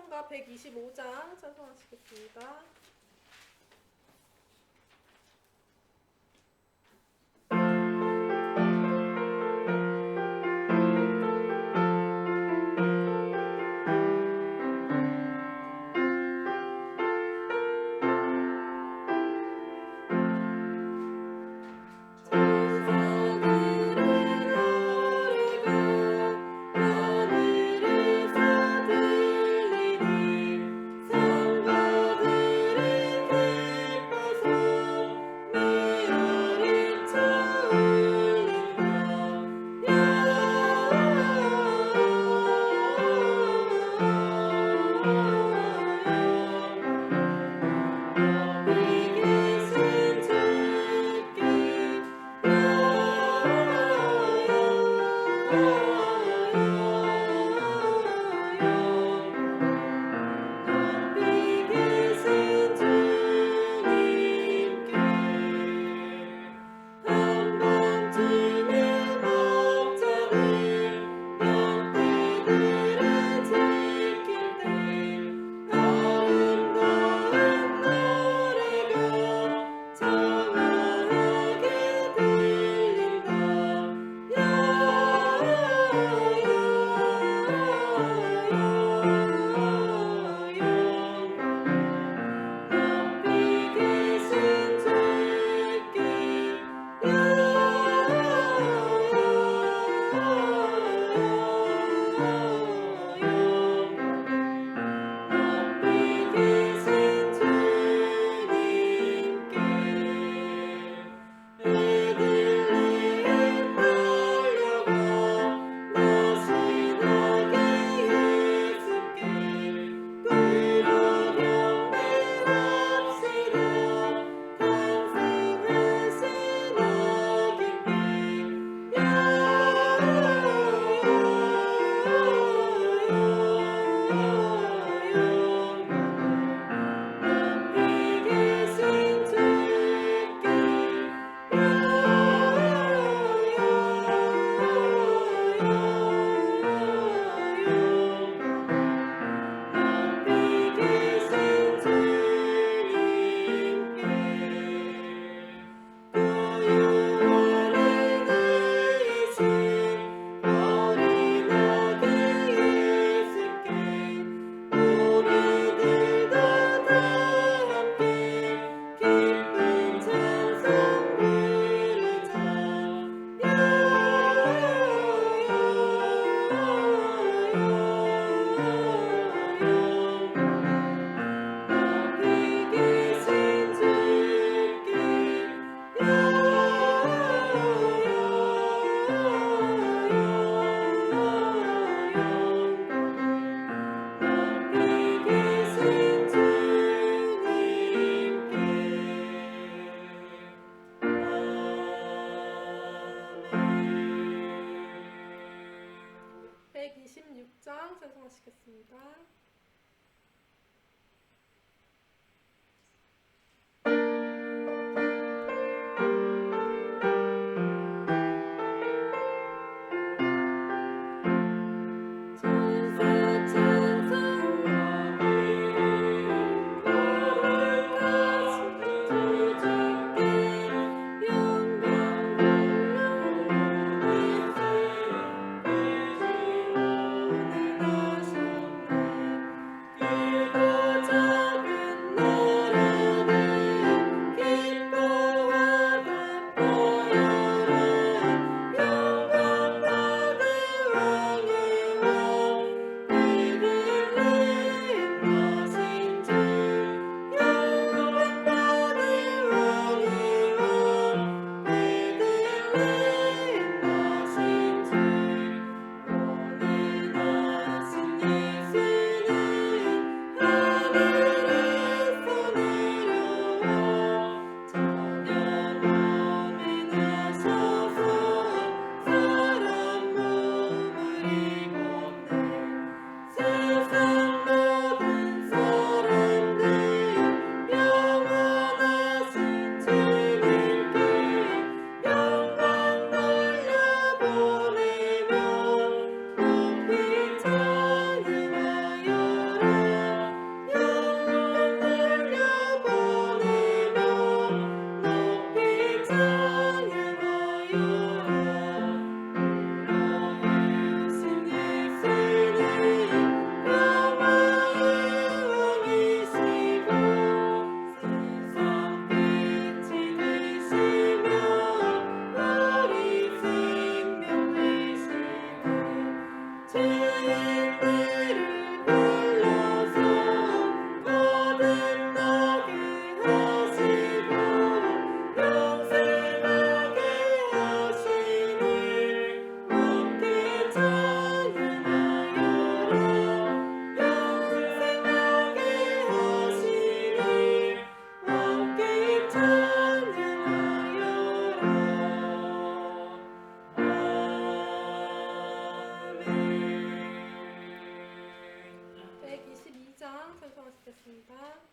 찬송가 125장 찬송하시겠습니다. 찬송하시겠습니다. 하시겠습니다.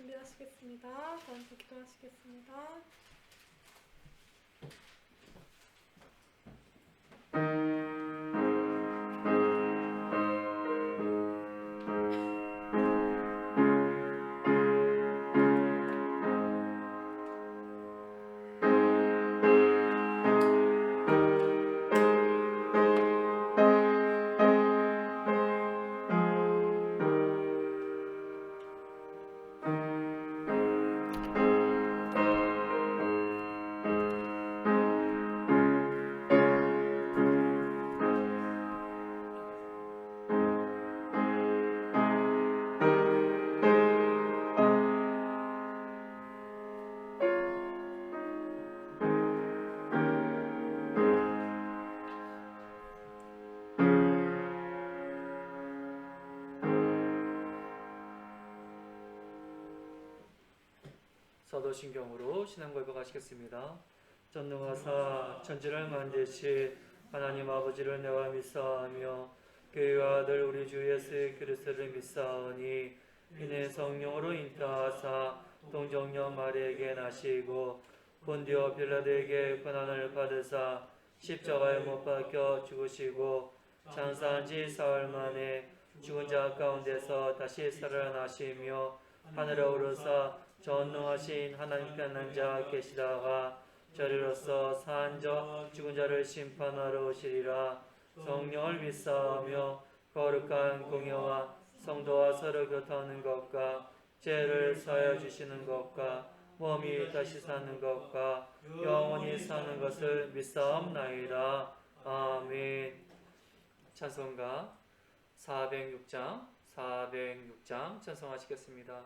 준비하시겠습니다. 다 함께 기도하시겠습니다. 사도신경으로 신앙 고백하시겠습니다. 전능하사 천지를 만드시 하나님 아버지를 내가 믿사하며 그의 아들 우리 주 예수 그리스도를 믿사오니 이는 성령으로 잉태하사 동정녀 마리에게 나시고 본디오 빌라도에게 고난을 받으사 십자가에 못 박혀 죽으시고 장사한 지 사흘 만에 죽은 자 가운데서 다시 살아나시며 하늘에 오르사 전능하신 하나님 편한 자 계시다가 저리로서 산자 죽은 자를 심판하러 오시리라. 성령을 믿사오며 거룩한 공예와 성도와 서로 교통하는 것과 죄를 사하여 주시는 것과 몸이 다시 사는 것과 영원히 사는 것을 믿사옵나이다. 아멘. 찬송가 406장 찬송하시겠습니다.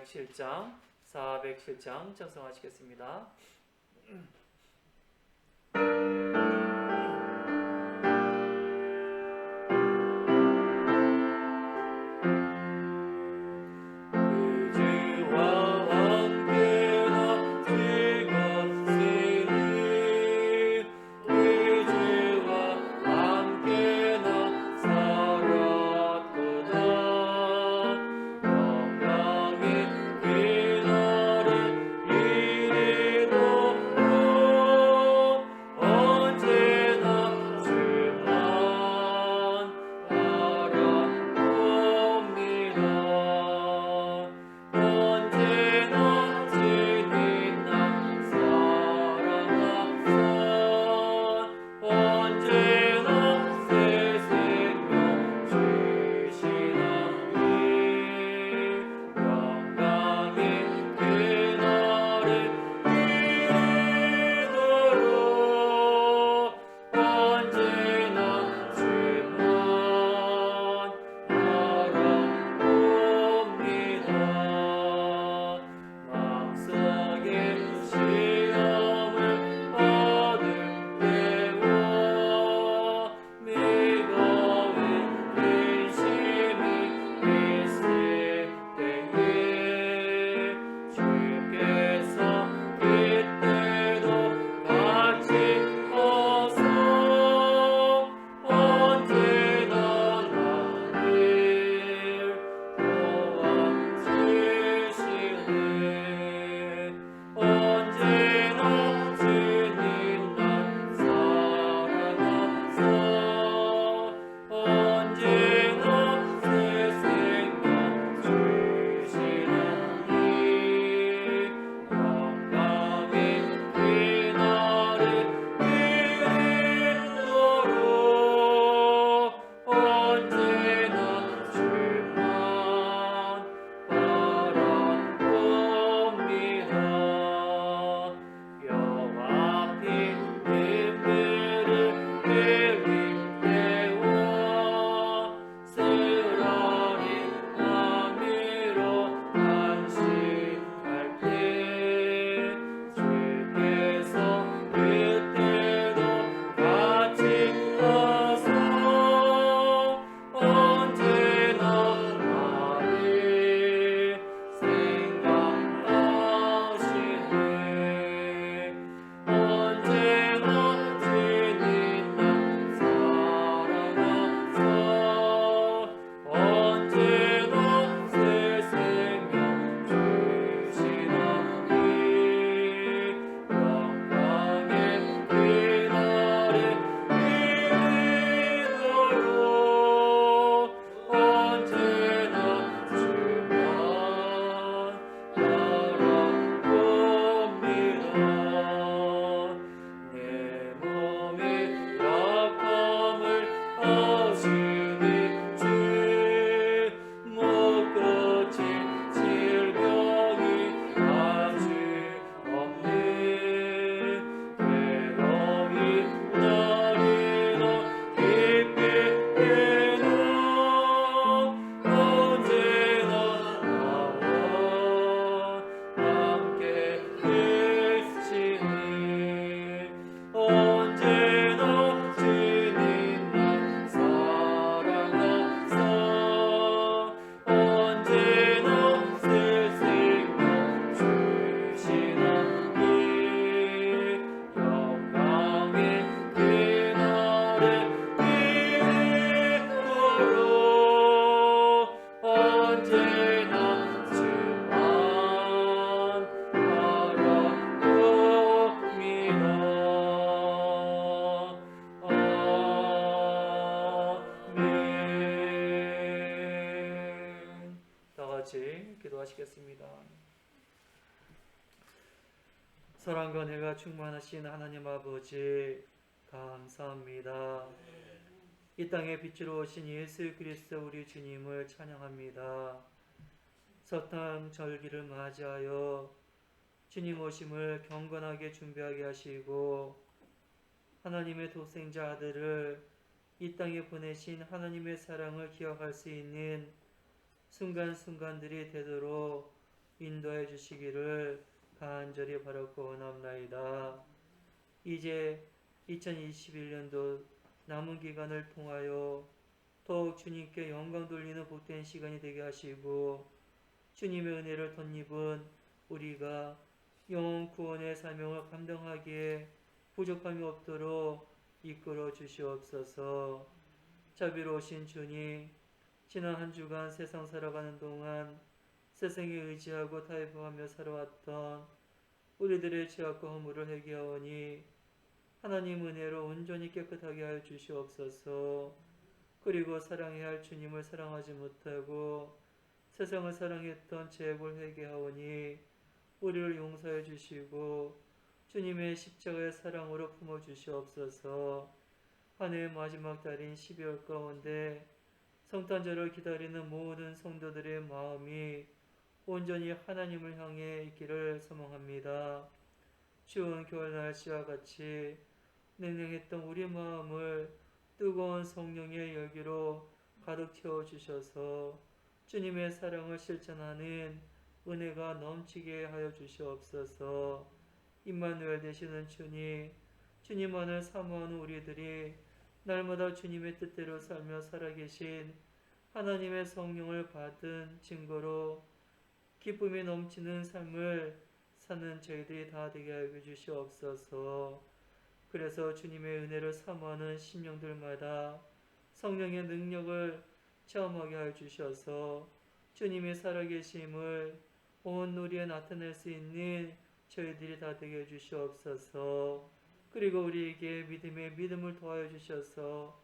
아멘. 407장 찬송하시겠습니다. 오 사랑과 은혜가 충만하신 하나님 아버지 감사합니다. 이 땅에 빛으로 오신 예수 그리스도 우리 주님을 찬양합니다. 석탄 절기를 맞이하여 주님 오심을 경건하게 준비하게 하시고 하나님의 독생자 아들을 이 땅에 보내신 하나님의 사랑을 기억할 수 있는 순간순간들이 되도록 인도해 주시기를 간절히 바라고 원합나이다. 이제 2021년도 남은 기간을 통하여 더욱 주님께 영광 돌리는 복된 시간이 되게 하시고 주님의 은혜를 덧입은 우리가 영혼 구원의 사명을 감당하기에 부족함이 없도록 이끌어 주시옵소서. 자비로우신 주님, 지난 한 주간 세상 살아가는 동안 세상에 의지하고 타협하며 살아왔던 우리들의 죄악과 허물을 회개하오니 하나님 은혜로 온전히 깨끗하게 하여 주시옵소서. 그리고 사랑해야 할 주님을 사랑하지 못하고 세상을 사랑했던 죄악을 회개하오니 우리를 용서해 주시고 주님의 십자가의 사랑으로 품어 주시옵소서. 한 해의 마지막 달인 12월 가운데 성탄절을 기다리는 모든 성도들의 마음이 온전히 하나님을 향해 있기를 소망합니다. 추운 겨울 날씨와 같이 냉랭했던 우리 마음을 뜨거운 성령의 열기로 가득 채워주셔서 주님의 사랑을 실천하는 은혜가 넘치게 하여 주시옵소서. 임마누엘 되시는 주님, 주님만을 사모하는 우리들이 날마다 주님의 뜻대로 살며 살아계신 하나님의 성령을 받은 증거로 기쁨이 넘치는 삶을 사는 저희들이 다 되게 하여 주시옵소서. 그래서 주님의 은혜를 사모하는 심령들마다 성령의 능력을 체험하게 하여 주셔서 주님의 살아계심을 온 누리에 나타낼 수 있는 저희들이 다 되게 해 주시옵소서. 그리고 우리에게 믿음의 믿음을 더하여 주셔서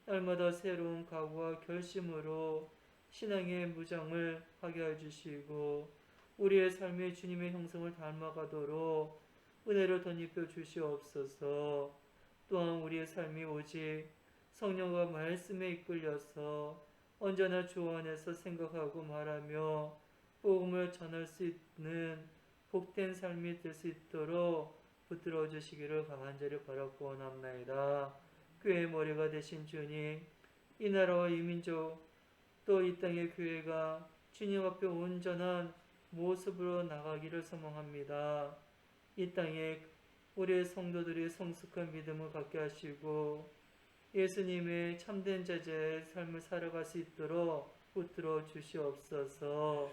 날마다 새로운 각오와 결심으로 신앙의 무장을 하게 해 주시고 우리의 삶이 주님의 형성을 닮아가도록 은혜를 덧입혀 주시옵소서. 또한 우리의 삶이 오직 성령과 말씀에 이끌려서 언제나 주 안에서 생각하고 말하며 복음을 전할 수 있는 복된 삶이 될 수 있도록 붙들어 주시기를 간절히 바라고 원합나이다. 교회의 머리가 되신 주님, 이 나라와 이 민족 또 이 땅의 교회가 주님 앞에 온전한 모습으로 나가기를 소망합니다. 이 땅에 우리의 성도들이 성숙한 믿음을 갖게 하시고 예수님의 참된 제자의 삶을 살아갈 수 있도록 붙들어 주시옵소서.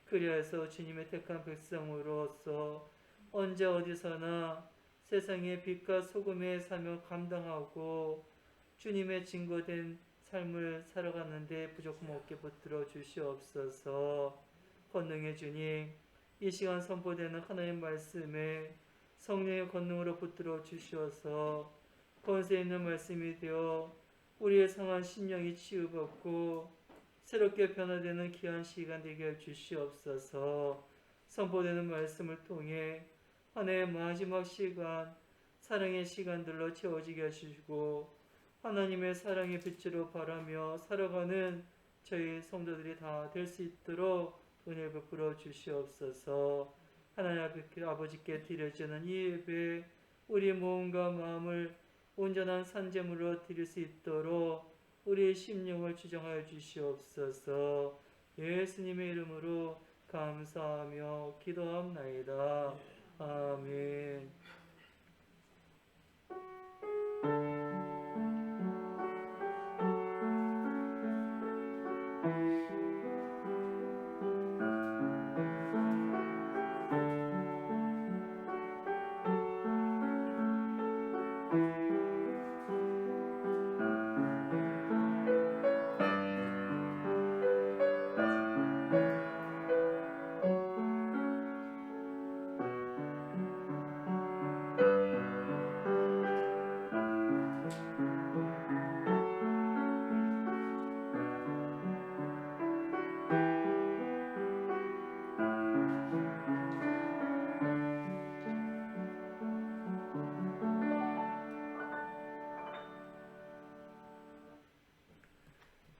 그리하여서 주님의 택한 백성으로서 언제 어디서나 세상의 빛과 소금의 사명을 감당하고 주님의 증거된 삶을 살아가는데 부족함 없게 붙들어 주시옵소서. 권능의 주님, 이 시간 선포되는 하나님 말씀에 성령의 권능으로 붙들어 주시어서 권세 있는 말씀이 되어 우리의 상한 심령이 치유받고 새롭게 변화되는 귀한 시간 되게 해 주시옵소서. 선포되는 말씀을 통해 한 해의 마지막 시간, 사랑의 시간들로 채워지게 하시고 하나님의 사랑의 빛으로 바라며 살아가는 저희 성도들이 다 될 수 있도록 은혜 베풀어 주시옵소서. 하나님 아버지께 드려지는 이 예배 우리 몸과 마음을 온전한 산제물로 드릴 수 있도록 우리의 심령을 주정하여 주시옵소서. 예수님의 이름으로 감사하며 기도합나이다. 아멘.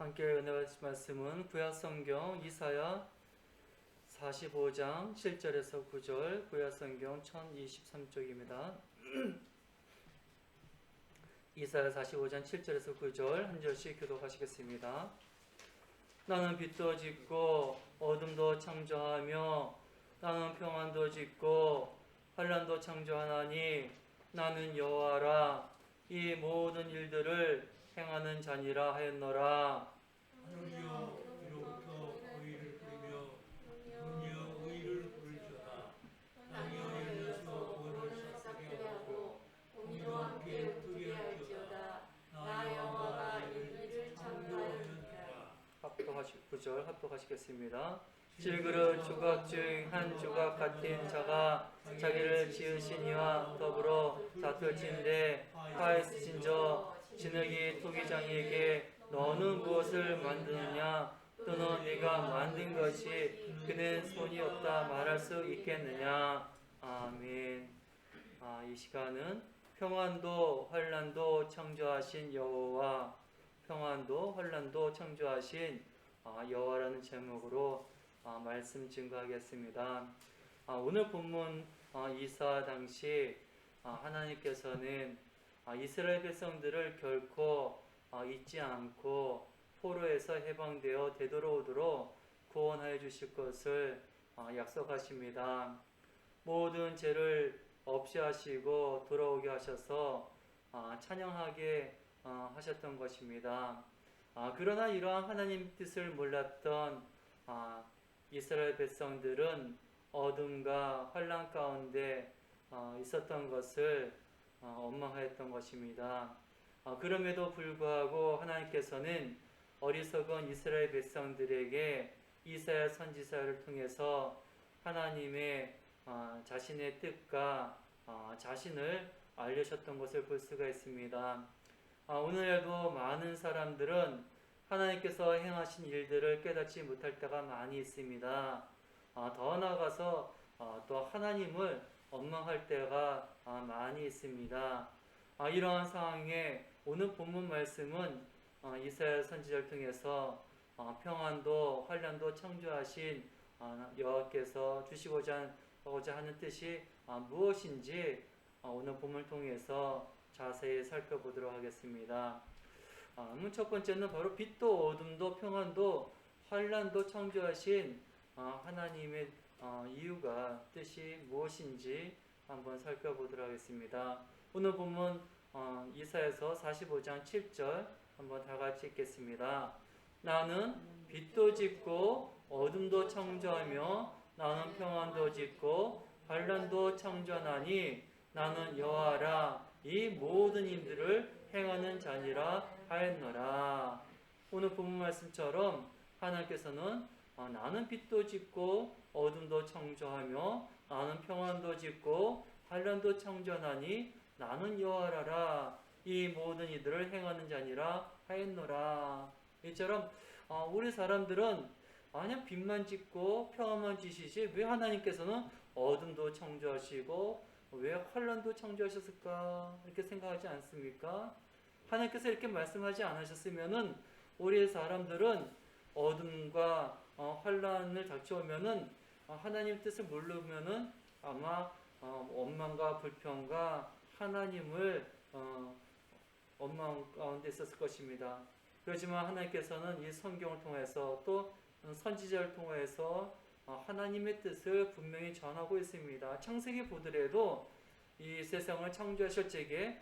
함께 은혜 받으실 말씀은 구약성경 이사야 45장 7절에서 9절, 구약성경 1023쪽입니다. 이사야 45장 7절에서 9절 한 절씩 교독하시겠습니다. 나는 빛도 짓고 어둠도 창조하며 나는 평안도 짓고 환난도 창조하나니 나는 여호와라. 이 모든 일들을 행하는 자니라 하였노라. 하늘이여 이로부터 의를 부리며 문이여 의를 부르시다. 땅이여 열려서 구원을 싹싹이 하고 공의와 함께 웃게 할지어다. 나 여호와가 일들을 창조하였느니라. 합독하시 9절 합독하시겠습니다. 질그릇 조각 중 한 조각 같은 자가 자기를 지으신 이와 더불어 다툴진대 화했으신 저 진흙이 토기장에게 너는 무엇을 만드느냐 또는 네가 만든 것이 그는 손이 없다 말할 수 있겠느냐. 아멘. 이 시간은 평안도 환난도 창조하신 여호와, 평안도 환난도 창조하신 여호와라는 제목으로 말씀 증거하겠습니다. 오늘 본문 이사 당시 하나님께서는 이스라엘 백성들을 결코 잊지 않고 포로에서 해방되어 되돌아오도록 구원하여 주실 것을 약속하십니다. 모든 죄를 없이 하시고 돌아오게 하셔서 찬양하게 하셨던 것입니다. 그러나 이러한 하나님 뜻을 몰랐던 이스라엘 백성들은 어둠과 환난 가운데 있었던 것을 원망하였던 것입니다. 그럼에도 불구하고 하나님께서는 어리석은 이스라엘 백성들에게 이사야 선지자를 통해서 하나님의 자신의 뜻과 자신을 알려주셨던 것을 볼 수가 있습니다. 오늘도 많은 사람들은 하나님께서 행하신 일들을 깨닫지 못할 때가 많이 있습니다. 더 나아가서 또 하나님을 원망할 때가 많이 있습니다. 이러한 상황에 오늘 본문 말씀은 이사야 선지자를 통해서 평안도 환난도 창조하신 여호와께서 주시고자 하는 뜻이 무엇인지 오늘 본문을 통해서 자세히 살펴보도록 하겠습니다. 첫 번째는 바로 빛도 어둠도 평안도 환난도 창조하신 하나님의 이유가 뜻이 무엇인지 한번 살펴보도록 하겠습니다. 오늘 본문 이사야서 45장 7절 한번 다 같이 읽겠습니다. 나는 빛도 짓고 어둠도 창조하며 나는 평안도 짓고 환난도 창조하나니 나는 여호와라. 이 모든 일들을 행하는 자니라 하였노라. 오늘 본문 말씀처럼 하나님께서는 나는 빛도 짓고 어둠도 창조하며 나는 평안도 짓고 환난도 창조하나니 나는 여호와라. 이 모든 이들을 행하는 자니라 하였노라. 이처럼 우리 사람들은 그냥 빛만 짓고 평안만 지시지 왜 하나님께서는 어둠도 창조하시고 왜 환난도 창조하셨을까 이렇게 생각하지 않습니까? 하나님께서 이렇게 말씀하지 않으셨으면은 우리 사람들은 어둠과 환난을 닥쳐오면은 하나님 뜻을 모르면은 아마 원망과 불평과 하나님을 원망 가운데 있었을 것입니다. 그렇지만 하나님께서는 이 성경을 통해서 또 선지자를 통해서 하나님의 뜻을 분명히 전하고 있습니다. 창세기 보더라도 이 세상을 창조하실 적에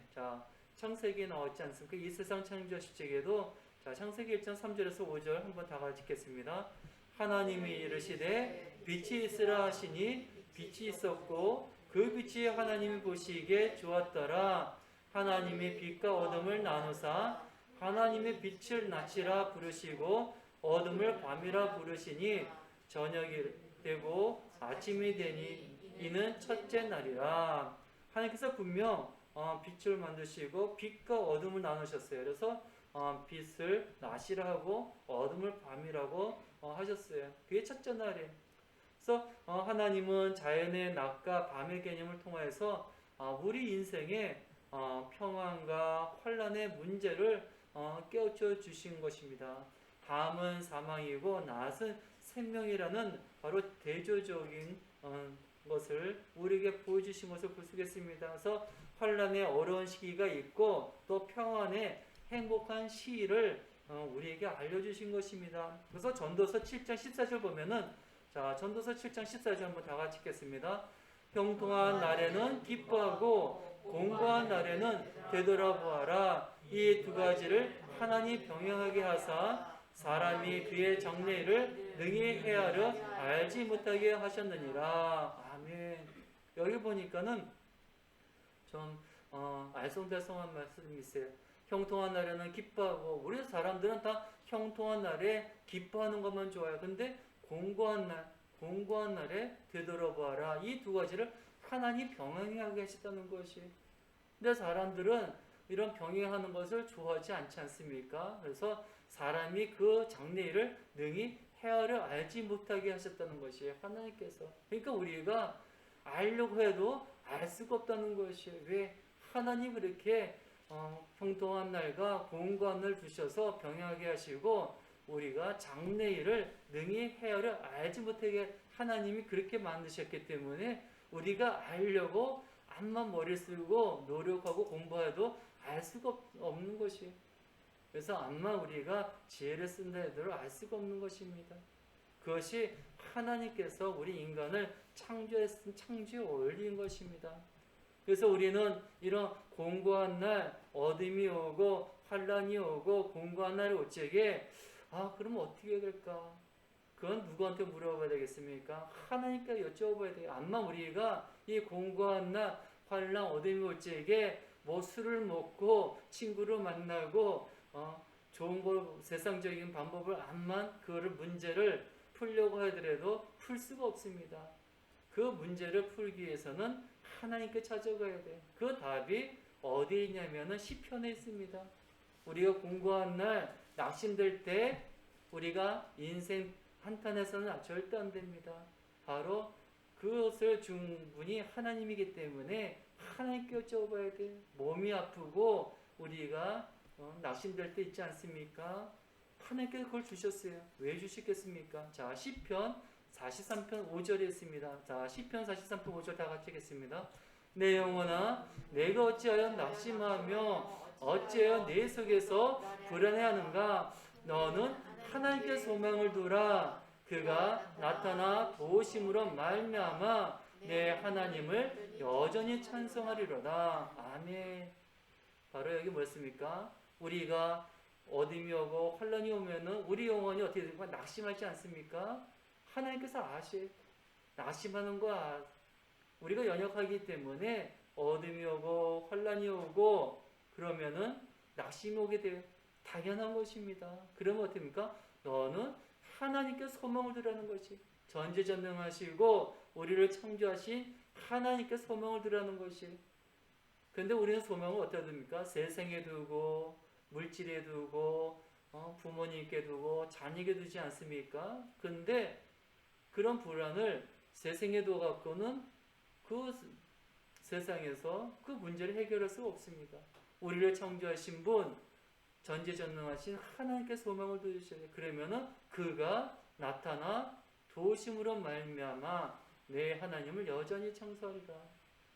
창세기에 나왔지 않습니까? 이 세상 창조하실 적에도 창세기 1장 3절에서 5절 한번 다 같이 읽겠습니다. 하나님이 이르시되 빛이 있으라 하시니 빛이 있었고 그 빛이 하나님이 보시기에 좋았더라. 하나님이 빛과 어둠을 나누사 하나님의 빛을 낮이라 부르시고 어둠을 밤이라 부르시니 저녁이 되고 아침이 되니 이는 첫째 날이라. 하나님께서 분명 빛을 만드시고 빛과 어둠을 나누셨어요. 그래서 빛을 낮이라 하고 어둠을 밤이라고 하셨어요. 그게 첫째 날이에요. 그래서 하나님은 자연의 낮과 밤의 개념을 통해서 우리 인생의 평안과 환난의 문제를 깨우쳐 주신 것입니다. 밤은 사망이고 낮은 생명이라는 바로 대조적인 것을 우리에게 보여주신 것을 볼 수 있겠습니다. 그래서 환란의 어려운 시기가 있고 또 평안의 행복한 시기를 우리에게 알려주신 것입니다. 그래서 전도서 7장 14절 보면은, 자, 전도서 7장 14절 한번 다 같이 읽겠습니다. 형통한 날에는 기뻐하고 공고한 날에는 되돌아보아라. 이 두 가지를 하나님 병행하게 하사 사람이 그의 장래일을 능히 헤아려 알지 못하게 하셨느니라. 아멘. 여기 보니까는 좀 알쏭달쏭한 말씀이 있어요. 형통한 날에는 기뻐하고, 우리 사람들은 다 형통한 날에 기뻐하는 것만 좋아요. 근데 공고한 날에 되돌아보아라. 이 두 가지를 하나님 병행하게 하셨다는 것이. 근데 사람들은 이런 병행하는 것을 좋아하지 않지 않습니까? 그래서 사람이 그 장래일을 능히 헤아려 알지 못하게 하셨다는 것이 하나님께서. 그러니까 우리가 알려고 해도 알 수가 없다는 것이에요. 왜? 하나님 그렇게 형통한 날과 공고한 날 두셔서 병행하게 하시고 우리가 장래일을 능히 헤아려 알지 못하게 하나님이 그렇게 만드셨기 때문에 우리가 알려고 암만 머리 쓰고 노력하고 공부해도 알 수가 없는 것이에요. 그래서 암만 우리가 지혜를 쓴다 해도 알 수가 없는 것입니다. 그것이 하나님께서 우리 인간을 창조에 올린 것입니다. 그래서 우리는 이런 공고한 날, 어둠이 오고 환란이 오고 공고한 날이 오지게 그럼 어떻게 해야 될까? 그건 누구한테 물어봐야 되겠습니까? 하나님께 여쭤봐야 돼요. 암만 우리가 이 공고한 날, 환란, 어둠이 올지에게 뭐 술을 먹고 친구를 만나고 좋은 거 세상적인 방법을 암만 그거를 문제를 풀려고 하더라도 풀 수가 없습니다. 그 문제를 풀기 위해서는 하나님께 찾아가야 돼. 그 답이 어디에 있냐면은 시편에 있습니다. 우리가 공고한 날 낙심될 때 우리가 인생 한탄해서는 절대 안 됩니다. 바로 그것을 준 분이 하나님이기 때문에 하나님께 여쭤봐야 돼. 몸이 아프고 우리가 낙심될 때 있지 않습니까? 하나님께서 그걸 주셨어요. 왜 주시겠습니까? 자, 시편 43편 5절에 있습니다. 자, 시편 43편 5절 다 같이 읽겠습니다. 내 영혼아, 내가 어찌하여 낙심하며 어찌하여 내 속에서 불안해하는가? 너는 하나님께 소망을 두라. 그가 나타나 도우심으로 말미암아 내 하나님을 여전히 찬송하리로다. 아멘. 바로 여기 뭐였습니까? 우리가 어둠이 오고 환란이 오면은 우리 영혼이 어떻게 됩니까? 낙심하지 않습니까? 하나님께서 낙심하는 거 우리가 연약하기 때문에 어둠이 오고 환란이 오고 그러면은 낙심이 오게 돼요. 당연한 것입니다. 그러면 어떻게 됩니까? 너는 하나님께 소망을 두라는 것이, 전지전능하시고 우리를 창조하신 하나님께 소망을 두라는 것이. 근데 우리는 소망을 어디다 둡니까? 세상에 두고 물질에 두고 부모님께 두고 자녀에게 두지 않습니까? 근데 그런 불안을 세상에 둬갖고는 그 세상에서 그 문제를 해결할 수가 없습니다. 우리를 창조하신 분, 전지전능하신 하나님께 소망을 두셔야 돼요. 그러면은 그가 나타나 도우심으로 말미암아 내 하나님을 여전히 찬송하리라.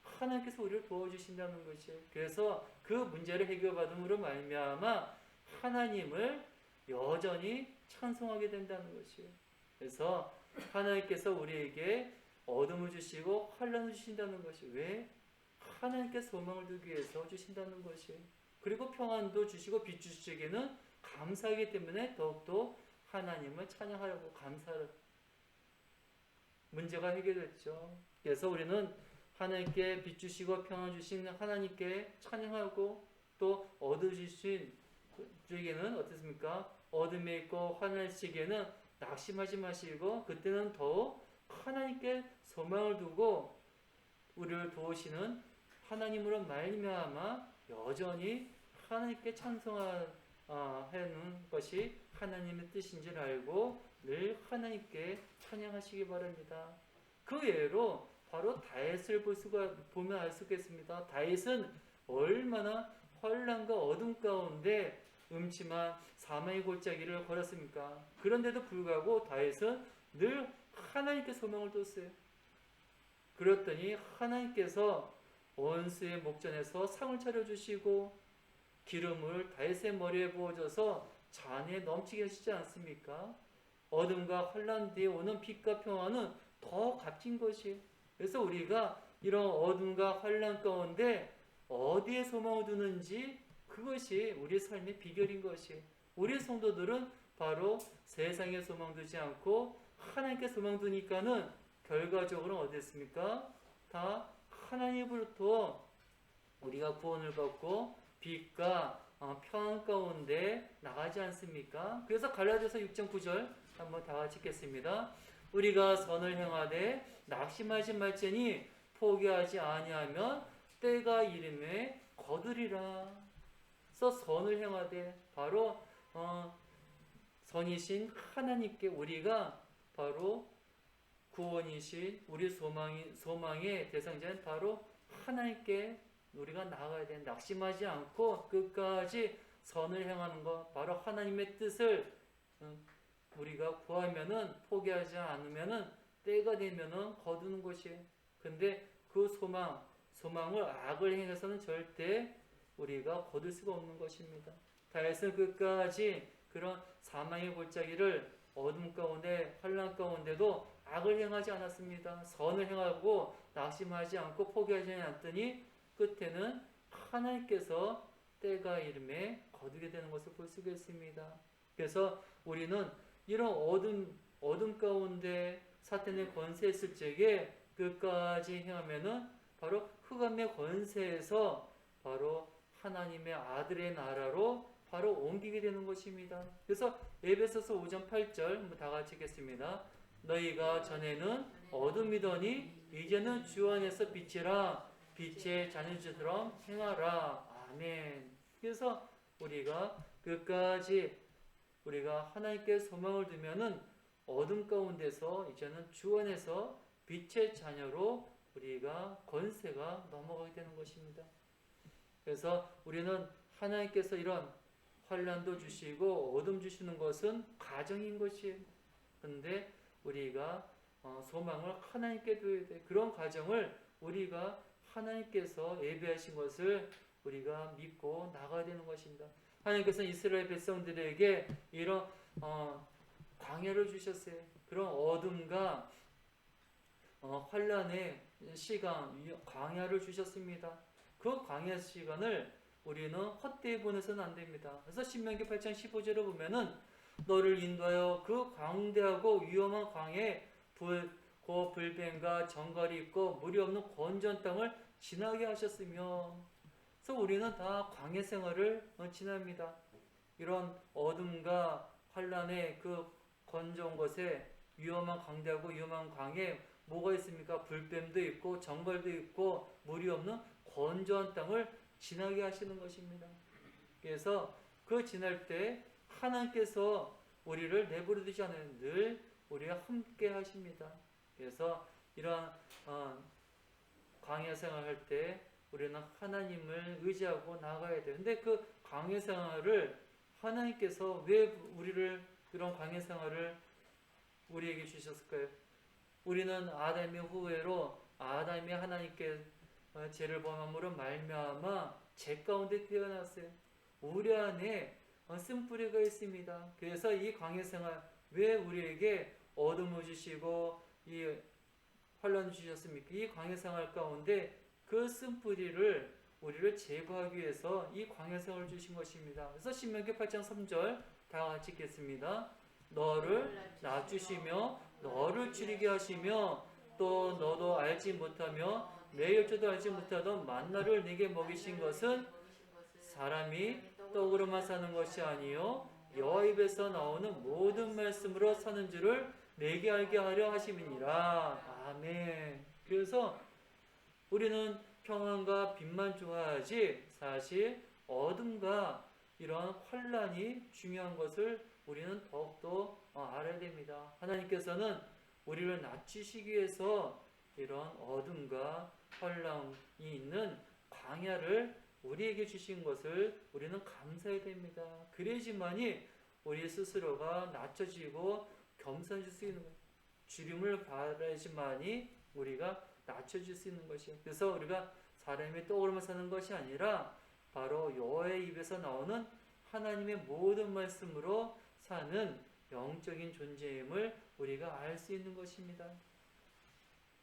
하나님께서 우리를 도와주신다는 것이에요. 그래서 그 문제를 해결받음으로 말미암아 하나님을 여전히 찬송하게 된다는 것이에요. 그래서 하나님께서 우리에게 어둠을 주시고 환란을 주신다는 것이 왜? 하나님께 소망을 두기 위해서 주신다는 것이에요. 그리고 평안도 주시고 빛 주시기에는 감사하기 때문에 더욱더 하나님을 찬양하려고 감사를 문제가 해결됐죠. 그래서 우리는 하나님께 빛 주시고 평안 주신 하나님께 찬양하고 또 어둠 주신 저에게는 어떻습니까? 어둠에 있고 환난 시기에는 낙심하지 마시고 그때는 더욱 하나님께 소망을 두고 우리를 도우시는 하나님으로 말미암아 여전히 하나님께 찬송하는 것이 하나님의 뜻인 줄 알고 늘 하나님께 찬양하시기 바랍니다. 그 외로 바로 다윗을 보면 알 수 있겠습니다. 다윗은 얼마나 환난과 어둠 가운데 음침한 사망의 골짜기를 걸었습니까? 그런데도 불구하고 다윗은 늘 하나님께 소망을 뒀어요. 그랬더니 하나님께서 원수의 목전에서 상을 차려주시고 기름을 다윗의 머리에 부어줘서 잔에 넘치게 하시지 않습니까? 어둠과 환난 뒤에 오는 빛과 평화는 더 값진 것이. 그래서 우리가 이런 어둠과 환난 가운데 어디에 소망을 두는지 그것이 우리 삶의 비결인 것이. 우리 성도들은 바로 세상에 소망 두지 않고 하나님께 소망 두니까는 결과적으로 어디 있습니까? 다 하나님으로부터 우리가 구원을 받고 빛과 평안 가운데 나가지 않습니까? 그래서 갈라디아서 6장 9절 한번 다 같이 읽겠습니다. 우리가 선을 행하되 낙심하지 말지니 포기하지 아니하면 때가 이름에 거두리라. 그래서 선을 행하되 바로 선이신 하나님께 우리가 바로 구원이신 우리 소망의 대상자는 바로 하나님께 우리가 나아가야 돼. 낙심하지 않고 끝까지 선을 행하는 것, 바로 하나님의 뜻을 우리가 구하면은 포기하지 않으면은 때가 되면은 거두는 것이. 근데 그 소망을 악을 행해서는 절대 우리가 거둘 수가 없는 것입니다. 다윗은 끝까지 그런 사망의 골짜기를 어둠 가운데 환난 가운데도 악을 행하지 않았습니다. 선을 행하고 낙심하지 않고 포기하지 않았더니 끝에는 하나님께서 때가 이름에 거두게 되는 것을 볼 수가 있습니다. 그래서 우리는 이런 어둠 가운데 사탄의 권세 있을 적에 끝까지 행하면은 바로 흑암의 권세에서 바로 하나님의 아들의 나라로 바로 옮기게 되는 것입니다. 그래서 에베소서 5장 8절 다 같이 읽겠습니다. 너희가 전에는 어둠이더니 이제는 주 안에서 빛이라. 빛의 자녀들처럼 행하라. 아멘. 그래서 우리가 끝까지 우리가 하나님께 소망을 두면은 어둠 가운데서 이제는 주 안에서 빛의 자녀로 우리가 권세가 넘어가게 되는 것입니다. 그래서 우리는 하나님께서 이런 환난도 주시고 어둠 주시는 것은 가정인 것이에요. 그런데 우리가 소망을 하나님께 둬야 돼. 그런 가정을 우리가 하나님께서 예배하신 것을 우리가 믿고 나가야 되는 것입니다. 하나님께서 이스라엘 백성들에게 이런 광야를 주셨어요. 그런 어둠과 환난의 시간, 광야를 주셨습니다. 그 광야 시간을 우리는 헛되이 보내서는 안 됩니다. 그래서 신명기 8장 15절을 보면은 너를 인도하여 그 광대하고 위험한 광야에 불뱀과 정갈이 있고 물이 없는 건조한 땅을 지나게 하셨으며. 그래서 우리는 다 광야 생활을 지납니다. 이런 어둠과 환란의 그 건조한 것에 위험한 광대하고 위험한 광야에 뭐가 있습니까? 불뱀도 있고 정갈도 있고 물이 없는 건조한 땅을 지나게 하시는 것입니다. 그래서 그 지날 때 하나님께서 우리를 내버려 두지 않아요. 늘 우리와 함께 하십니다. 그래서 이런 광야 생활할 때 우리는 하나님을 의지하고 나가야 돼요. 근데 그 광야 생활을 하나님께서 왜 우리를 이런 광야 생활을 우리에게 주셨을까요? 우리는 아담의 후회로 아담이 하나님께 죄를 범함으로 말미암아 죄 가운데 태어났어요. 우리 안에 쓴뿌리가 있습니다. 그래서 이 광야 생활 왜 우리에게 어둠을 주시고 이 환란을 주셨습니까? 이 광야 생활 가운데 그 쓴뿌리를 우리를 제거하기 위해서 이 광야 생활을 주신 것입니다. 그래서 신명기 8장 3절 다 같이 읽겠습니다. 너를 낮추시며 너를 줄이게 하시며 또 너도 알지 못하며 내 열조도 알지 못하던 만나를 네게 먹이신 것은 사람이 떡으로만 사는 것이 아니요 여호와 입에서 나오는 모든 말씀으로 사는 줄을 내게 알게 하려 하심이니라. 아멘. 그래서 우리는 평안과 빛만 좋아하지 사실 어둠과 이런 환란이 중요한 것을 우리는 더욱더 알아야 됩니다. 하나님께서는 우리를 낮추시기 위해서 이런 어둠과 환란이 있는 광야를 우리에게 주신 것을 우리는 감사해야 됩니다. 그래야지만이 우리 스스로가 낮춰지고 겸손해질 수 있는 거예요. 주님을 바라야지만이 우리가 낮춰질 수 있는 것이에요. 그래서 우리가 사람이 떠오르며 사는 것이 아니라 바로 여호와의 입에서 나오는 하나님의 모든 말씀으로 사는 영적인 존재임을 우리가 알 수 있는 것입니다.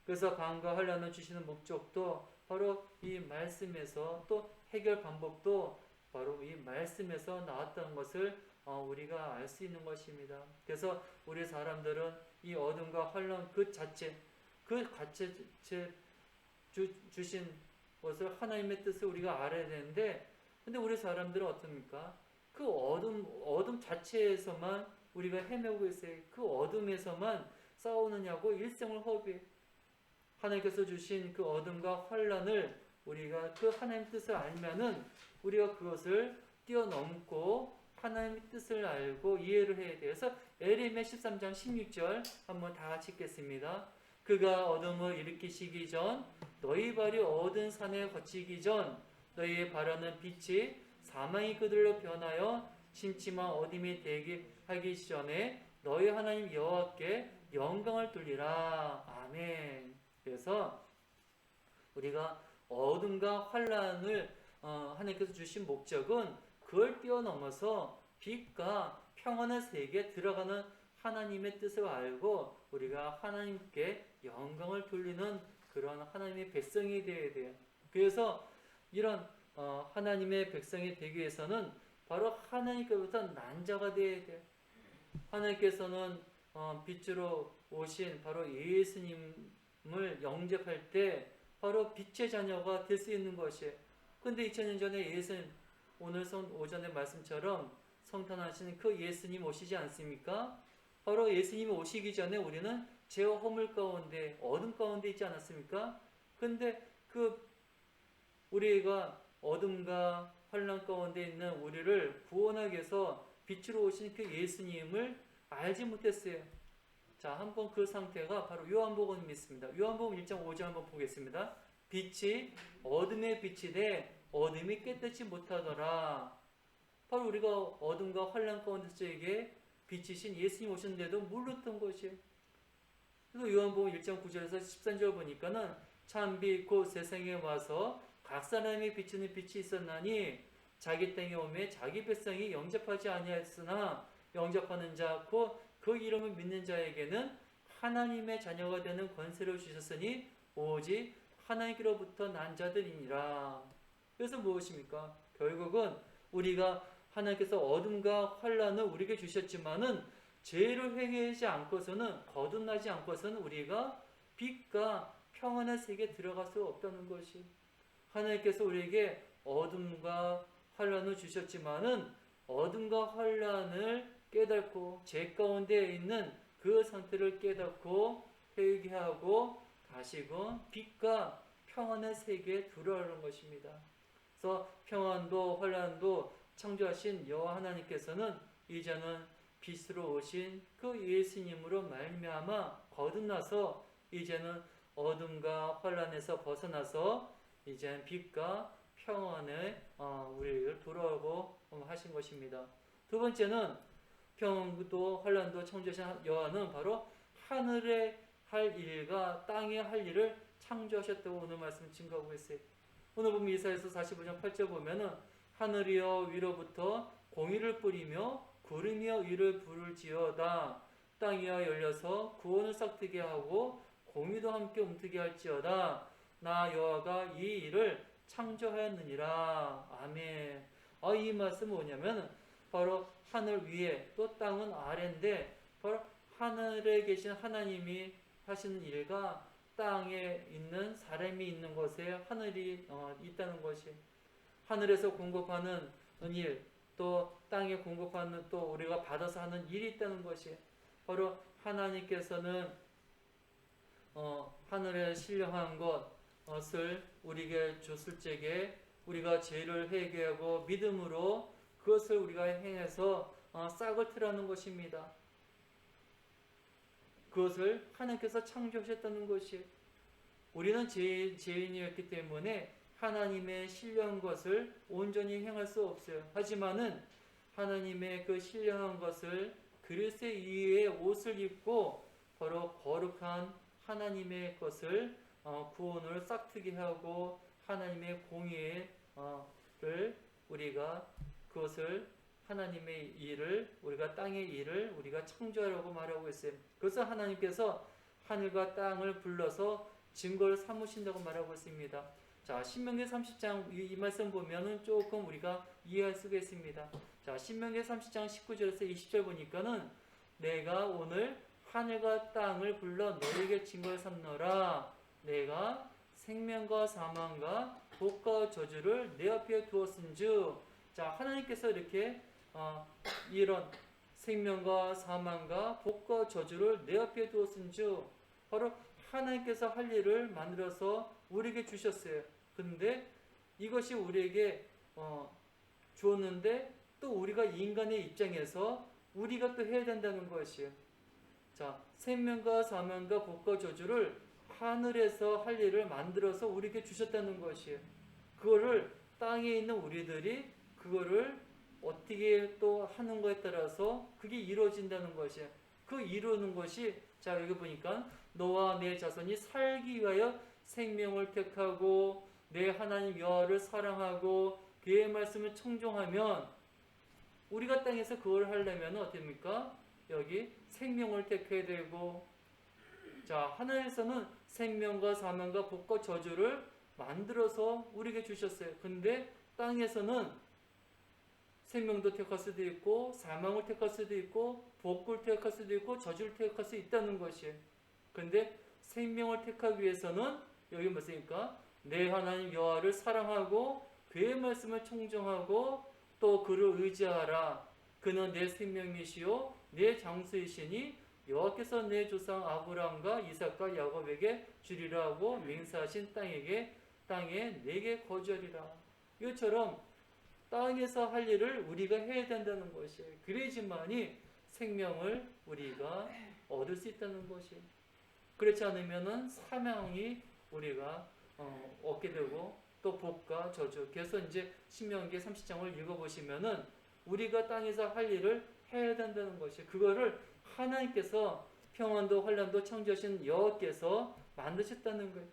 그래서 강과 환난을 주시는 목적도 바로 이 말씀에서, 또 해결 방법도 바로 이 말씀에서 나왔다는 것을 우리가 알 수 있는 것입니다. 그래서 우리 사람들은 이 어둠과 환난 그 자체 주신 것을, 하나님의 뜻을 우리가 알아야 되는데, 근데 우리 사람들은 어떻습니까? 그 어둠 자체에서만 우리가 헤매고 있어요. 그 어둠에서만 싸우느냐고 일생을 허비해. 하나님께서 주신 그 어둠과 환난을 우리가 그 하나님의 뜻을 알면은 우리가 그것을 뛰어넘고 하나님의 뜻을 알고 이해를 해야 돼요. 그래서 에레미야 13장 16절 한번 다 같이 읽겠습니다. 그가 어둠을 일으키시기 전, 너희 발이 어두운 산에 거치기 전, 너희의 발하는 빛이 사망이 그들로 변하여 침침한 어둠이 되게 하기 전에 너희 하나님 여호와께 영광을 돌리라. 아멘. 그래서 우리가 어둠과 환난을 하나님께서 주신 목적은 그걸 뛰어넘어서 빛과 평안의 세계에 들어가는 하나님의 뜻을 알고 우리가 하나님께 영광을 돌리는 그런 하나님의 백성이 되어야 돼요. 그래서 이런 하나님의 백성이 되기 위해서는 바로 하나님께로부터 난 자가 되어야 돼요. 하나님께서는 빛으로 오신 바로 예수님을 영접할 때 바로 빛의 자녀가 될 수 있는 것이에요. 근데 2000년 전에 예수님, 오늘 오전의 말씀처럼 성탄하시는 그 예수님 오시지 않습니까? 바로 예수님이 오시기 전에 우리는 죄와 허물 가운데, 어둠 가운데 있지 않았습니까? 근데 우리가 어둠과 환난 가운데 있는 우리를 구원하기 위해서 빛으로 오신 그 예수님을 알지 못했어요. 자, 한번 그 상태가 바로 요한복음이 있습니다. 요한복음 1장 5절 한번 보겠습니다. 빛이 어둠의 빛이 돼 어둠이 깨닫지 못하더라. 바로 우리가 어둠과 환난 가운데서에게 빛이신 예수님 오셨는데도 몰랐던 것이에요. 그래서 요한복음 1장 9절에서 13절 보니까는 참빛 곧 세상에 와서 각 사람이 비추는 빛이 있었나니 자기 땅에 오매 자기 백성이 영접하지 아니하였으나 영접하는 자 곧 그 이름을 믿는 자에게는 하나님의 자녀가 되는 권세를 주셨으니 오직 하나님께로부터 난 자들이니라. 그래서 무엇입니까? 결국은 우리가 하나님께서 어둠과 환난을 우리에게 주셨지만은 죄를 회개하지 않고서는, 거듭나지 않고서는 우리가 빛과 평안의 세계에 들어갈 수 없다는 것이, 하나님께서 우리에게 어둠과 환난을 주셨지만은 어둠과 환난을 깨닫고 죄 가운데 있는 그 상태를 깨닫고 회개하고 다시금 빛과 평안의 세계에 들어오는 것입니다. 그래서 평안도 환난도 창조하신 여호와 하나님께서는 이제는 빛으로 오신 그 예수님으로 말미암아 거듭나서 이제는 어둠과 환난에서 벗어나서 이제는 빛과 평안에 우리를 돌아오고 하신 것입니다. 두 번째는 평안도 환난도 창조하신 여호와는 바로 하늘에 할 일과 땅에 할 일을 창조하셨다고 오늘 말씀 증거하고 있어요. 오늘 보면 이사야서 45장 8절 보면은 하늘이여 위로부터 공의를 뿌리며 구름이여 위를 부를지어다. 땅이여 열려서 구원을 싹트게 하고 공의도 함께 움트게 할지어다. 나 여호와가 이 일을 창조하였느니라. 아멘. 이 말씀은 뭐냐면 바로 하늘 위에 또 땅은 아래인데 바로 하늘에 계신 하나님이 하시는 일과 땅에 있는 사람이 있는 곳에 하늘이 있다는 것이, 하늘에서 공급하는 일, 또 땅에 공급하는, 또 우리가 받아서 하는 일이 있다는 것이, 바로 하나님께서는 하늘에 신령한 것을 우리에게 줬을 적에 우리가 죄를 회개하고 믿음으로 그것을 우리가 행해서 싹을 트라는 것입니다. 그것을 하나님께서 창조하셨다는 것이, 우리는 죄인이었기 때문에 하나님의 신령한 것을 온전히 행할 수 없어요. 하지만은 하나님의 그 신령한 것을 그리스도 이외의 옷을 입고 바로 거룩한 하나님의 것을 구원을 싹트게 하고 하나님의 공의를 우리가 그것을 하나님의 일을 우리가 땅의 일을 우리가 창조하라고 말하고 있어요. 그래서 하나님께서 하늘과 땅을 불러서 증거를 삼으신다고 말하고 있습니다. 자, 신명기 30장 이 말씀 보면은 조금 우리가 이해할 수가 있습니다. 자, 신명기 30장 19절에서 20절 보니까는 내가 오늘 하늘과 땅을 불러 너에게 증거를 삼노라. 내가 생명과 사망과 복과 저주를 내 앞에 두었은즉. 자, 하나님께서 이렇게 이런 생명과 사망과 복과 저주를 내 앞에 두었은즉 바로 하나님께서 할 일을 만들어서 우리에게 주셨어요. 근데 이것이 우리에게 주었는데 또 우리가 인간의 입장에서 우리가 또 해야 된다는 것이에요. 자, 생명과 사망과 복과 저주를 하늘에서 할 일을 만들어서 우리에게 주셨다는 것이에요. 그거를 땅에 있는 우리들이 그거를 어떻게 또 하는 거에 따라서 그게 이루어진다는 것이에요. 그 이루는 것이 자, 여기 보니까 너와 내 자손이 살기 위하여 생명을 택하고 내 하나님 여호와를 사랑하고 그의 말씀을 청종하면 우리가 땅에서 그걸 하려면 어떻게 됩니까? 여기 생명을 택해야 되고, 자, 하나님께서는 생명과 사망과 복과 저주를 만들어서 우리에게 주셨어요. 근데 땅에서는 생명도 택할 수도 있고 사망을 택할 수도 있고 복을 택할 수도 있고 저주를 택할 수 있다는 것이에요. 근데 생명을 택하기 위해서는 여기 무엇입니까? 내 하나님 여호와를 사랑하고 그의 말씀을 청정하고 또 그를 의지하라. 그는 내 생명이시요 내 장수이시니 여호와께서 내 조상 아브라함과 이삭과 야곱에게 주리라 하고 맹세하신 땅에 내게 거주하리라. 이것처럼 땅에서 할 일을 우리가 해야 된다는 것이에요. 그래야지만이 생명을 우리가 얻을 수 있다는 것이에요. 그렇지 않으면은 사망이 우리가 얻게 되고 또 복과 저주. 그래서 이제 신명기 30장을 읽어보시면은 우리가 땅에서 할 일을 해야 된다는 것이에요. 그거를 하나님께서 평안도 환란도 창조하신 여호와께서 만드셨다는 거예요.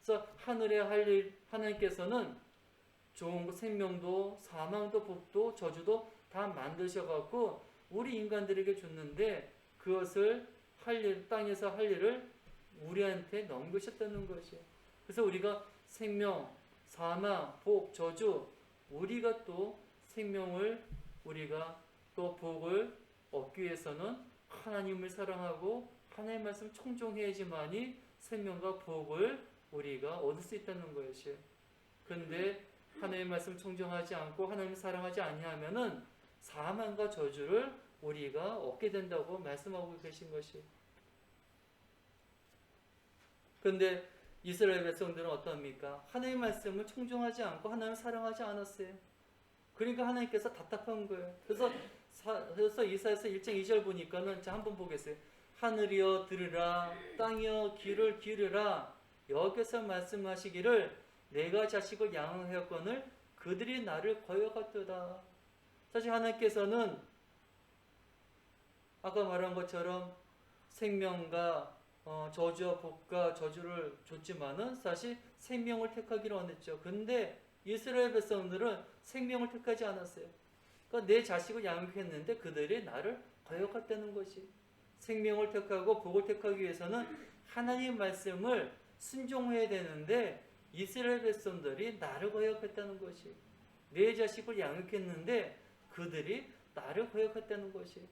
그래서 하늘에 할 일 하나님께서는 좋은 생명도 사망도 복도 저주도 다 만드셔갖고 우리 인간들에게 줬는데 그것을 할 일, 땅에서 할 일을 우리한테 넘기셨다는 것이에요. 그래서 우리가 생명, 사망, 복, 저주, 우리가 또 생명을 우리가 또 복을 얻기 위해서는 하나님을 사랑하고 하나님의 말씀 청종해야지만이 생명과 복을 우리가 얻을 수 있다는 것이에요. 그런데 하나님의 말씀 청정하지 않고 하나님을 사랑하지 아니하면은 사망과 저주를 우리가 얻게 된다고 말씀하고 계신 것이. 그런데 이스라엘 백성들은 어떠합니까? 하나님의 말씀을 청정하지 않고 하나님을 사랑하지 않았어요. 그러니까 하나님께서 답답한 거예요. 그래서 이사야서 1장 2절 보니까는 자 한번 보겠어요. 하늘이여 들으라, 땅이여 귀를 기울여라. 여호와께서 말씀하시기를 내가 자식을 양육하였거늘 그들이 나를 거역하도다. 사실 하나님께서는 아까 말한 것처럼 생명과 저주와 복과 저주를 줬지만은 사실 생명을 택하기로 원했죠. 근데 이스라엘 백성들은 생명을 택하지 않았어요. 그러니까 내 자식을 양육했는데 그들이 나를 거역했다는 것이. 생명을 택하고 복을 택하기 위해서는 하나님의 말씀을 순종해야 되는데 이스라엘 백성들이 나를 거역했다는 것이. 내 자식을 양육했는데 그들이 나를 거역했다는 것이.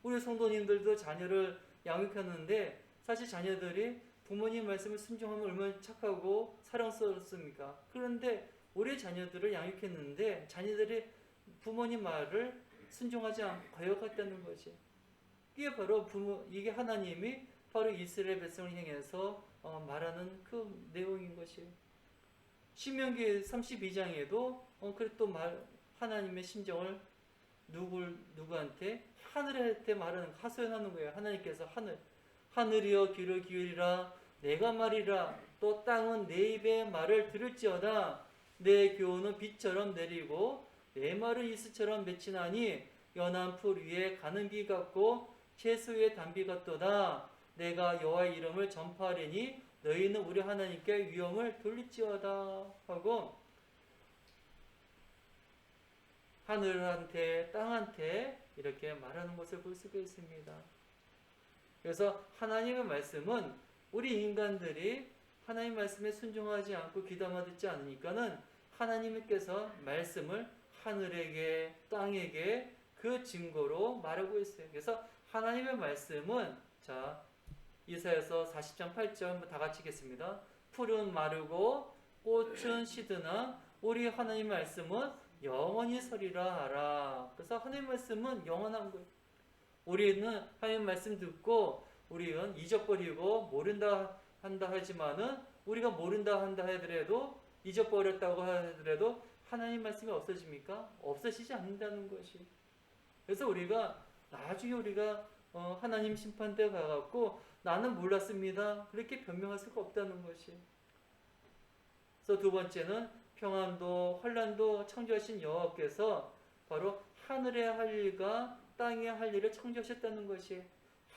우리 성도님들도 자녀를 양육했는데 사실 자녀들이 부모님 말씀을 순종하면 얼마나 착하고 사랑스럽습니까? 그런데 우리 자녀들을 양육했는데 자녀들이 부모님 말을 순종하지 않고 거역했다는 것이. 이게 바로 이게 하나님이 바로 이스라엘 백성을 향해서 말하는 그 내용인 것이에요. 신명기 32장에도 또 하나님의 심정을 누구한테? 하늘한테 말하는, 하소연하는 거예요. 하나님께서 하늘이여 귀를 기울이라, 내가 말이라 또 땅은 내 입의 말을 들을지어다. 내 교훈은 비처럼 내리고 내 말은 이슬처럼 맺히나니 연한 풀 위에 가는 비 같고 채소 위에 단비 같도다. 내가 여호와의 이름을 전파하리니 너희는 우리 하나님께 위엄을 돌릴지어다 하고 하늘한테 땅한테 이렇게 말하는 것을 볼 수가 있습니다. 그래서 하나님의 말씀은 우리 인간들이 하나님 말씀에 순종하지 않고 귀담아 듣지 않으니까는 하나님께서 말씀을 하늘에게 땅에게 그 증거로 말하고 있어요. 그래서 하나님의 말씀은 자 이사야서 40장 8절 한번 다 같이 읽겠습니다. 풀은 마르고 꽃은 시드나 우리 하나님 말씀은 영원히 서리라 하라. 그래서 하나님 말씀은 영원한 거예요. 우리는 하나님 말씀 듣고 우리는 잊어버리고 모른다 한다 하지만은 우리가 모른다 한다 하더라도 잊어버렸다고 하더라도 하나님 말씀이 없어집니까? 없어지지 않는다는 것이. 그래서 우리가 나중에 우리가 하나님 심판대 가갖고 나는 몰랐습니다. 그렇게 변명할 수가 없다는 것이. 그래서 두 번째는 평안도 환난도 창조하신 여호와께서 바로 하늘의 할 일과 땅의 할 일을 창조하셨다는 것이.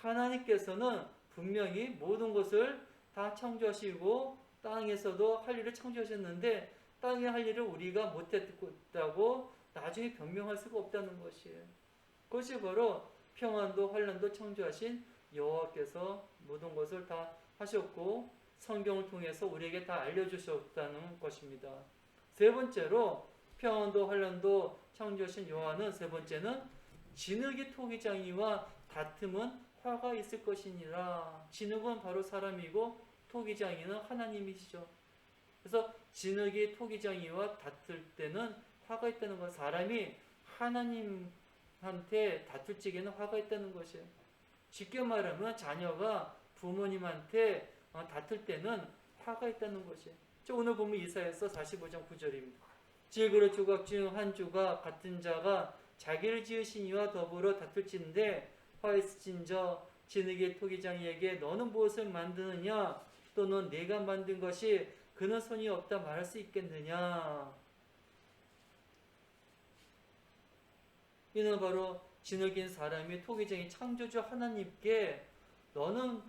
하나님께서는 분명히 모든 것을 다 창조하시고 땅에서도 할 일을 창조하셨는데 땅의 할 일을 우리가 못했다고 나중에 변명할 수가 없다는 것이에요. 그것이 바로 평안도 환난도 창조하신 여호와께서 모든 것을 다 하셨고 성경을 통해서 우리에게 다 알려주셨다는 것입니다. 세 번째로 평안도 환난도 창조하신 여호와는 세 번째는 진흙이 토기장이와 다툼은 화가 있을 것이니라. 진흙은 바로 사람이고 토기장이는 하나님이시죠. 그래서 진흙이 토기장이와 다툴 때는 화가 있다는 것. 사람이 하나님한테 다툴 적에는 화가 있다는 것이에요. 쉽게 말하면 자녀가 부모님한테 다툴 때는 화가 있다는 것이에요. 오늘 보면 이사야서 45장 9절입니다. 질그릇 조각 중 한 조각 같은 자가 자기를 지으신 이와 더불어 다툴진대 화 있을진저 진흙의 토기장이에게 너는 무엇을 만드느냐 또는 내가 만든 것이 그는 손이 없다 말할 수 있겠느냐. 이는 바로 진흙인 사람이 토기장이 창조주 하나님께 너는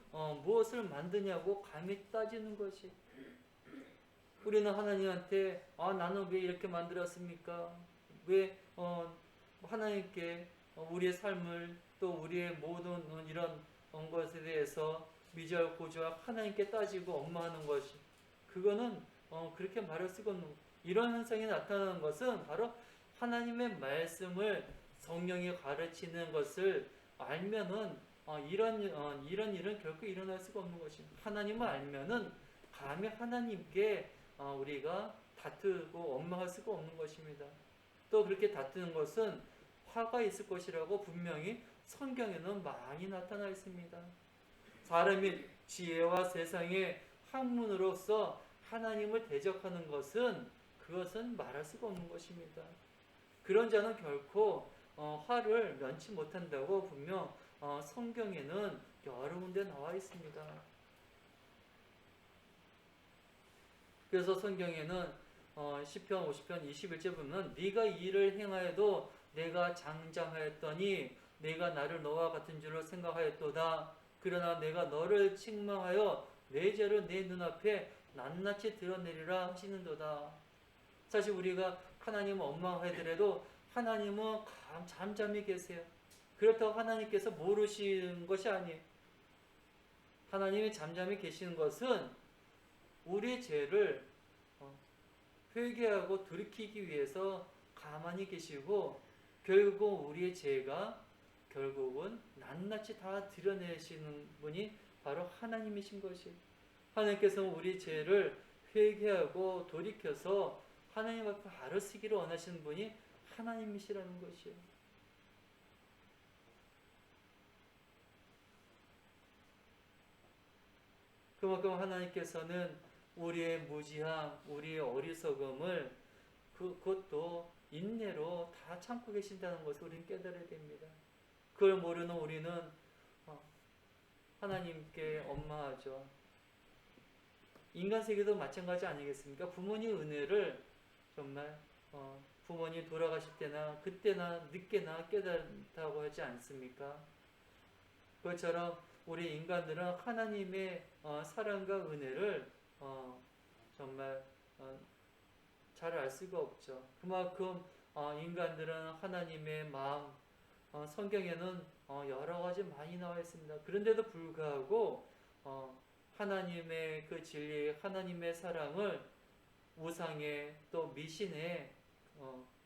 무엇을 만드냐고 감히 따지는 것이. 우리는 하나님한테 나는 왜 이렇게 만들었습니까? 왜 하나님께 우리의 삶을 또 우리의 모든 이런 것에 대해서 미절고주와 하나님께 따지고 엄마하는 것이 그거는 그렇게 말할 수가 없는 이런 현상이 나타나는 것은 바로 하나님의 말씀을 성령이 가르치는 것을 알면은 이런 일은 결코 일어날 수가 없는 것입니다. 하나님을 알면은 감히 하나님께 우리가 다투고 원망할 수가 없는 것입니다. 또 그렇게 다투는 것은 화가 있을 것이라고 분명히 성경에는 많이 나타나 있습니다. 사람이 지혜와 세상의 학문으로서 하나님을 대적하는 것은 그것은 말할 수가 없는 것입니다. 그런 자는 결코 화를 면치 못한다고 분명 성경에는 여러 군데 나와 있습니다. 그래서 성경에는 시편 50편 21절 보면 네가 이 일을 행하여도 내가 장장하였더니 내가 나를 너와 같은 줄로 생각하였도다. 그러나 내가 너를 책망하여 내 죄를 내 눈앞에 낱낱이 드러내리라 하시는도다. 사실 우리가 하나님을 원망하더라도 하나님은 잠잠히 계세요. 그렇다고 하나님께서 모르시는 것이 아니에요. 하나님이 잠잠히 계시는 것은 우리의 죄를 회개하고 돌이키기 위해서 가만히 계시고 결국 우리의 죄가 결국은 낱낱이 다 드러내시는 분이 바로 하나님이신 것이. 하나님께서는 우리 죄를 회개하고 돌이켜서 하나님 앞에 바로 서기를 원하시는 분이 하나님이시라는 것이에요. 그만큼 하나님께서는 우리의 무지함, 우리의 어리석음을 그것도 인내로 다 참고 계신다는 것을 우리는 깨달아야 됩니다. 그걸 모르는 우리는 하나님께 원망하죠. 인간 세계도 마찬가지 아니겠습니까? 부모님 은혜를 정말 부모님 돌아가실 때나 그때나 늦게나 깨닫다고 하지 않습니까? 그것처럼 우리 인간들은 하나님의 사랑과 은혜를 정말 잘 알 수가 없죠. 그만큼 인간들은 하나님의 마음, 성경에는 여러 가지 많이 나와 있습니다. 그런데도 불구하고 하나님의 그 진리, 하나님의 사랑을 우상에 또 미신에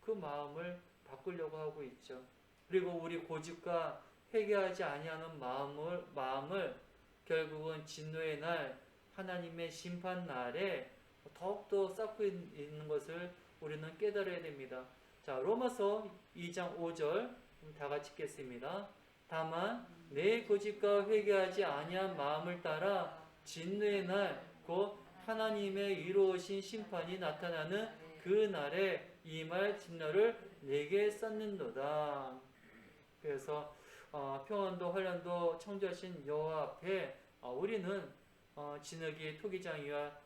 그 마음을 바꾸려고 하고 있죠. 그리고 우리 고집과 회개하지 아니하는 마음을 결국은 진노의 날, 하나님의 심판 날에 더욱더 쌓고 있는 것을 우리는 깨달아야 됩니다. 자, 로마서 2장 5절 다 같이 읽겠습니다. 다만 내 고집과 회개하지 아니한 마음을 따라 진노의 날, 곧 하나님의 이루어진 심판이 나타나는 그 날에 임할 진노를 내게 쌓는도다. 그래서 평안도 환란도 창조하신 여호와 앞에 우리는 진흙이 토기장이와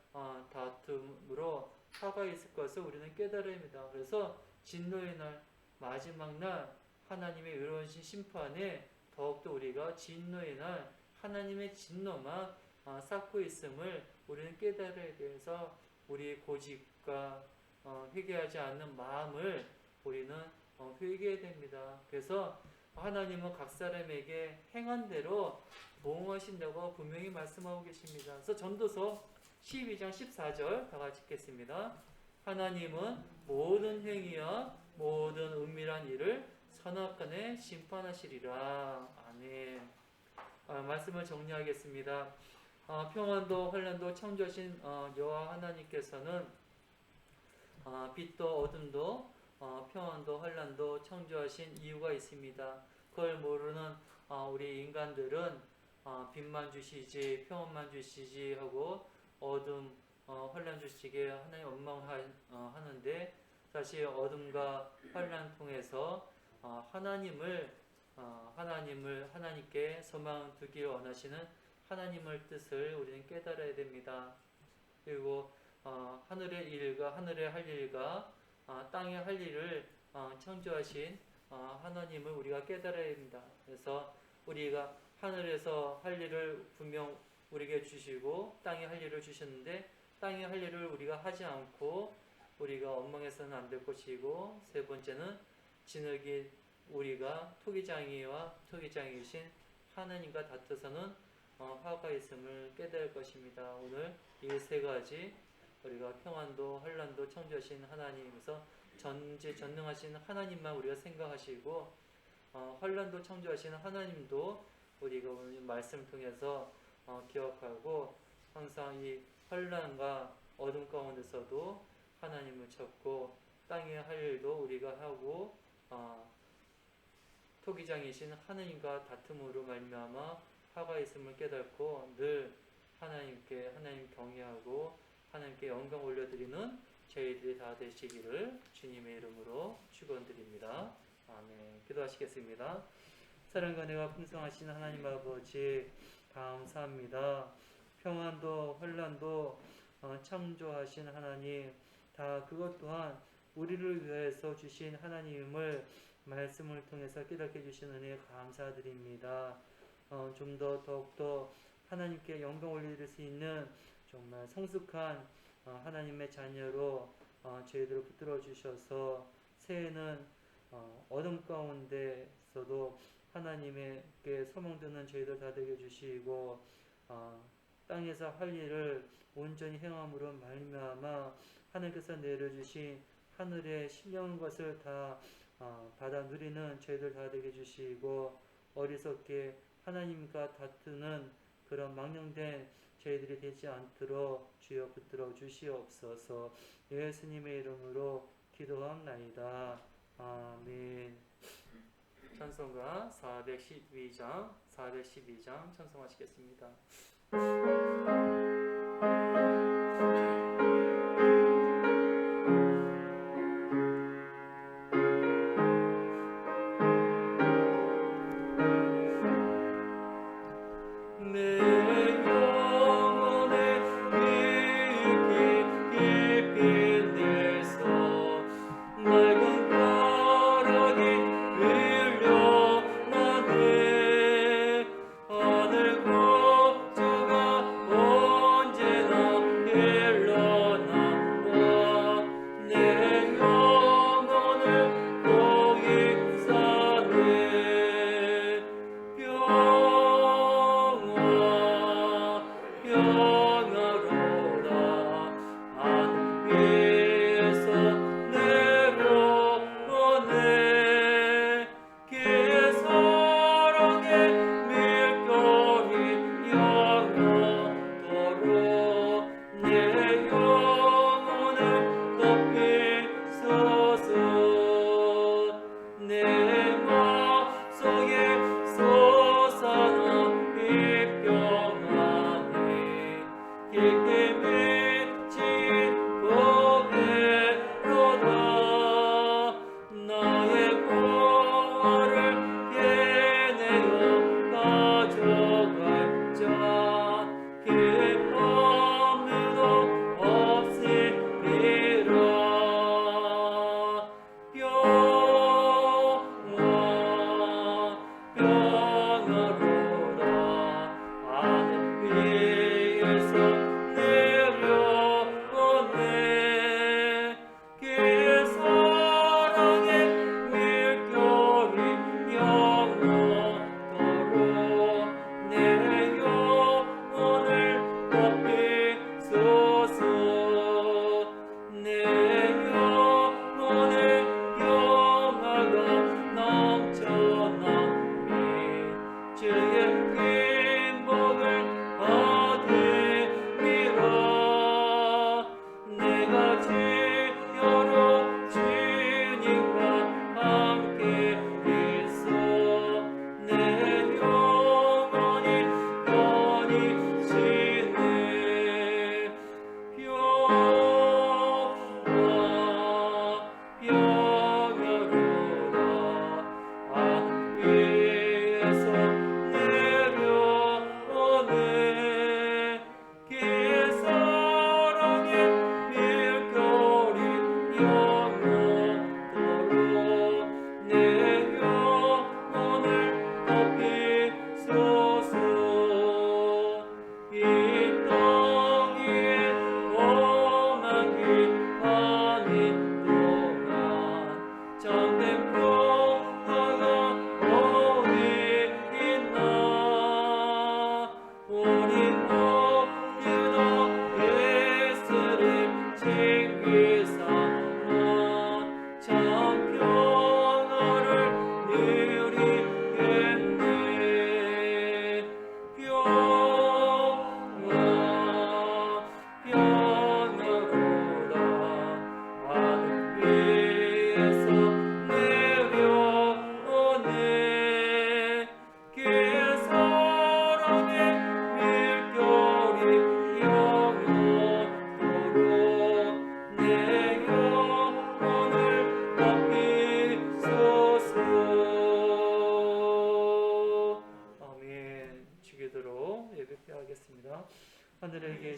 다툼으로 화가 있을 것을 우리는 깨달아야 합니다. 그래서 진노의 날, 마지막 날 하나님의 이루어진 심판에 더욱더 우리가 진노의 날 하나님의 진노만 쌓고 있음을 우리는 깨달아야 돼서 우리 고집과 회개하지 않는 마음을 우리는 회개해야 됩니다. 그래서 하나님은 각 사람에게 행한 대로 보응하신다고 분명히 말씀하고 계십니다. 그래서 전도서 12장 14절 다 같이 읽겠습니다. 하나님은 모든 행위와 모든 은밀한 일을 선악간에 심판하시리라. 아멘. 말씀을 정리하겠습니다. 평안도 환란도 창조하신 여호와 하나님께서는 빛도 어둠도 평안도 환란도 창조하신 이유가 있습니다. 그걸 모르는 우리 인간들은 빛만 주시지 평안만 주시지 하고 어둠 환란 주시게 하나님 원망하는데 사실 어둠과 환란 통해서 하나님께 소망 두기를 원하시는 하나님의 뜻을 우리는 깨달아야 됩니다. 그리고 하늘의 일과 하늘에 할 일과 땅에 할 일을 창조하신 하나님을 우리가 깨달아야 됩니다. 그래서 우리가 하늘에서 할 일을 분명 우리에게 주시고 땅에 할 일을 주셨는데 땅에 할 일을 우리가 하지 않고 우리가 엉망해서는 안 될 것이고 세 번째는 진흙이 우리가 토기장이와 토기장이신 하나님과 다투서는 화가 있음을 깨달을 것입니다. 오늘 이 세 가지 우리가 평안도 환란도 창조하신 하나님에서 전지전능하신 하나님만 우리가 생각하시고 환란도 창조하신 하나님도 우리가 오늘 말씀을 통해서 기억하고 항상 이 환란과 어둠 가운데서도 하나님을 찾고 땅에 할 일도 우리가 하고 토기장이신 하나님과 다툼으로 말미암아 화가 있음을 깨닫고 늘 하나님 경외하고 하나님께 영광 올려드리는 저희들이 다 되시기를 주님의 이름으로 축원드립니다. 아멘. 기도하시겠습니다. 사랑과 은혜가 풍성하신 하나님 아버지 감사합니다. 평안도 환란도 창조하신 하나님 다 그것 또한 우리를 위해서 주신 하나님을 말씀을 통해서 깨닫게 주신 은혜 감사드립니다. 좀 더욱더 하나님께 영광 올려드릴 수 있는 정말 성숙한 하나님의 자녀로 저희들을 붙들어 주셔서 새해는 어둠 가운데서도 하나님께 소망드는 저희들 다 되게 주시고 땅에서 할 일을 온전히 행함으로 말미암아 하나님께서 내려주신 하늘의 신령한 것을 다 받아 누리는 저희들 다 되게 주시고 어리석게 하나님과 다투는 그런 망령된 저희들이 되지 않도록 주여 붙들어 주시옵소서. 예수님의 이름으로 기도합나이다. 아멘. 찬송가 412장 찬송하시겠습니다. 내 영혼의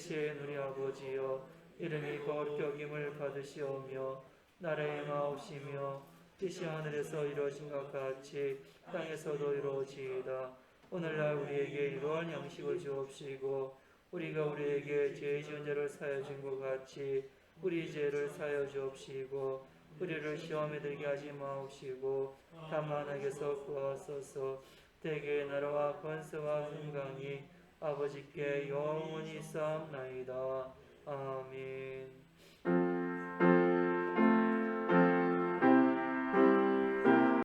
계신 우리 아버지여, 이름이 거룩히 여김을 받으시오며 나라의 마옵시며 뜻이 하늘에서 이루어진 것 같이 땅에서도 이루어지이다. 오늘날 우리에게 일용할 양식을 주옵시고 우리가 우리에게 죄 지은 자를 사하여 준 것 같이 우리 죄를 사하여 주옵시고 우리를 시험에 들게 하지 마옵시고 다만 악에서 구하소서. 대개의 나라와 권세와 평강이 아버지께 영원히 쌓옵나이다. 아멘.